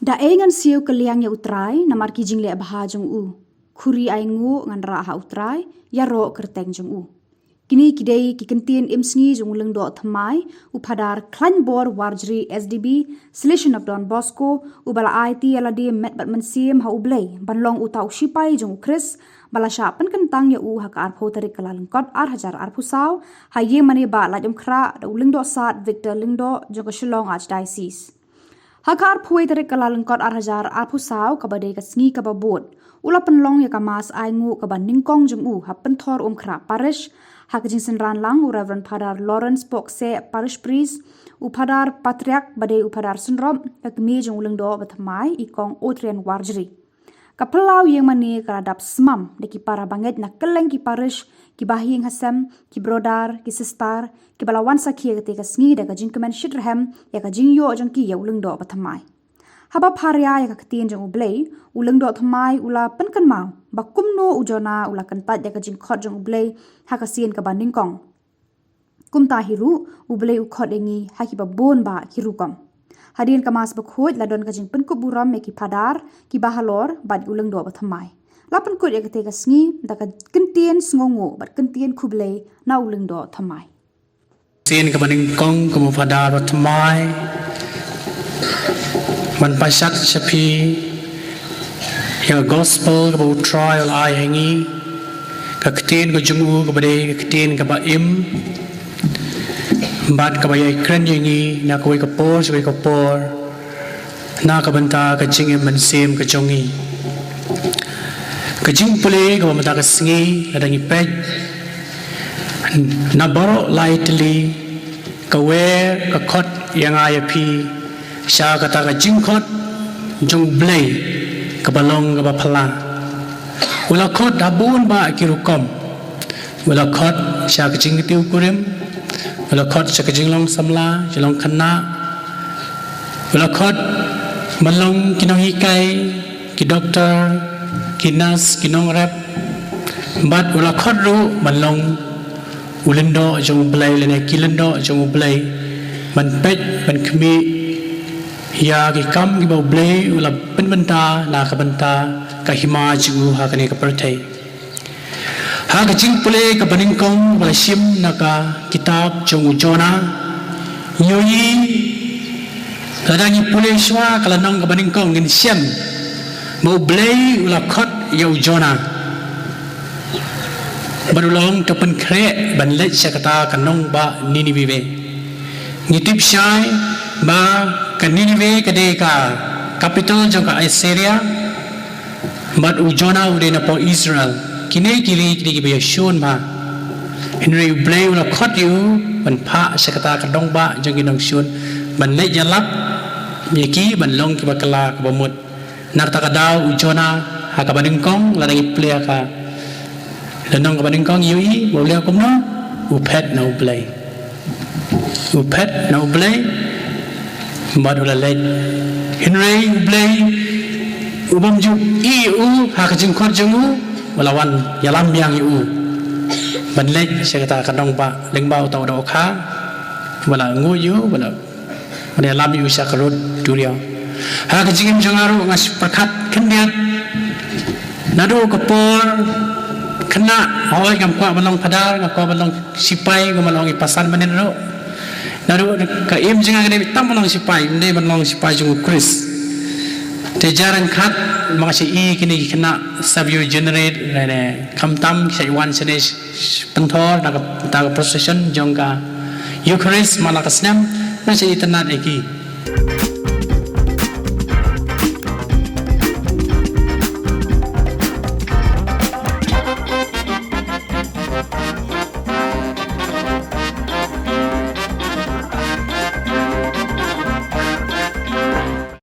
Da ngan siu keliang ya utrai namar kijing le baha jong u. Kuri ai ngu ngan ra ha utrai ya ro kerteng jong u. Kini kidei kikentien imsngi jong uleng do thamai upadar klan bor warjri SDB selection of Don Bosco ubala IT LD met bat mensim ha ublei banlong utau shipai jong Chris bala sha pen kentang ya u ha ka ar photari kalaleng kot ar hajar ar pusau ha ye mane ba la jom khra da uleng do sat Victor Lingdo jong Shillong Archdiocese. Hakar puai tarik kalaleng kot ar hajar ar pusau kabade kasngi kababot ula penlong ya kamas ai ngu kaban ningkong jong u ha penthor khra parish hakajing senran lang u Reverend Padar Lawrence Pokse parish priest upadar patriarch bade upadar senrom kakmi jong uleng do bathamai ikong otrian warjri kapelau yang mani karadap semam deki para banget na keleng ki parish ki bahing hasam ki brodar ki sistar ki balawan sakhi ketika sngi da kajing kemen shidraham ya kajing yo jong ki ya uleng do bathamai haba pharia ya kakatien jong ublei uleng do thamai ula penkan mau bakum no ujona ula kantat ya kajing khot jong ublei hakasien ka banding kong kumta hiru ublei u khot engi haki ba bon ba kirukom hadin kamas bakhot ladon kajing penkup buram me ki padar ki bahalor bad uleng do bathamai lapan kut ya ketika sngi da ka kentien sngongo bat kentien kublei na uleng do thamai sien ka banding kong kumu padar bathamai man pasat sapi yang gospel kebu trial ai hangi kaktin ko jungu kabade kaktin ka ba im bat ka bayai kren yangi na ko kapor so kapor na ka banta ka jing man sim ka jongi ka jing pule ka banta ka singi adangi pej na baro lightly ka we ka khot yang ayapi sha kata ka jingkhot jong blai ka balong ka ba phala ula khot dabun ba kirukom ula khot sha ka jing tiu kurim ula khot sha ka jinglong samla jilong khana ula khot balong kinong hikai ki doctor ki nurse kinong rep bat ula khot ru balong ulendo jong blai lene kilendo jong blai man pej man khmi ya ki kam ki bau blei ula penbenta la ka benta ka hima ju ha kani ka perthai ha ka jing pule ka baning kong wala sim na ka kitab jong jona yoyi kadangi pule swa kala nong ka baning kong ngin siam bau blei ula khot yo jona barulong to pen kre ban le sakata kanong ba ninive ngitip syai ba kaninive kadeka capital joka Assyria bat ujona udena po Israel kini kili be shon ba Henry blay ula khot yu ban pha sakata kadong ba jongi nong shon ban le jalap yeki ban long ki bakala ka bamut narta kadau ujona ha ka baningkong la dangi plea ka lanong ka baningkong yui boleh kumno upet na blay upet na blay madula lej Henry blay ubam ju iu ha ka jing khot jungu walawan yalam yang iu ban lej sekata kadong ba lengbau tau do kha wala ngu yu wala mana lam yu sakrut duria ha ka jing jangaru ngas perkhat kendiat nado kapor kena hoi kam kwa balong padar ngakwa balong sipai ko malong ipasan manin ro naru ka im jinga gane tam balong sipai nde balong sipai jungu Chris te jarang khat makasi i kini kena sabyu generate ne kam tam sai wan sene penthor na ka procession jongka Eucharist malakasnam na sai tanat eki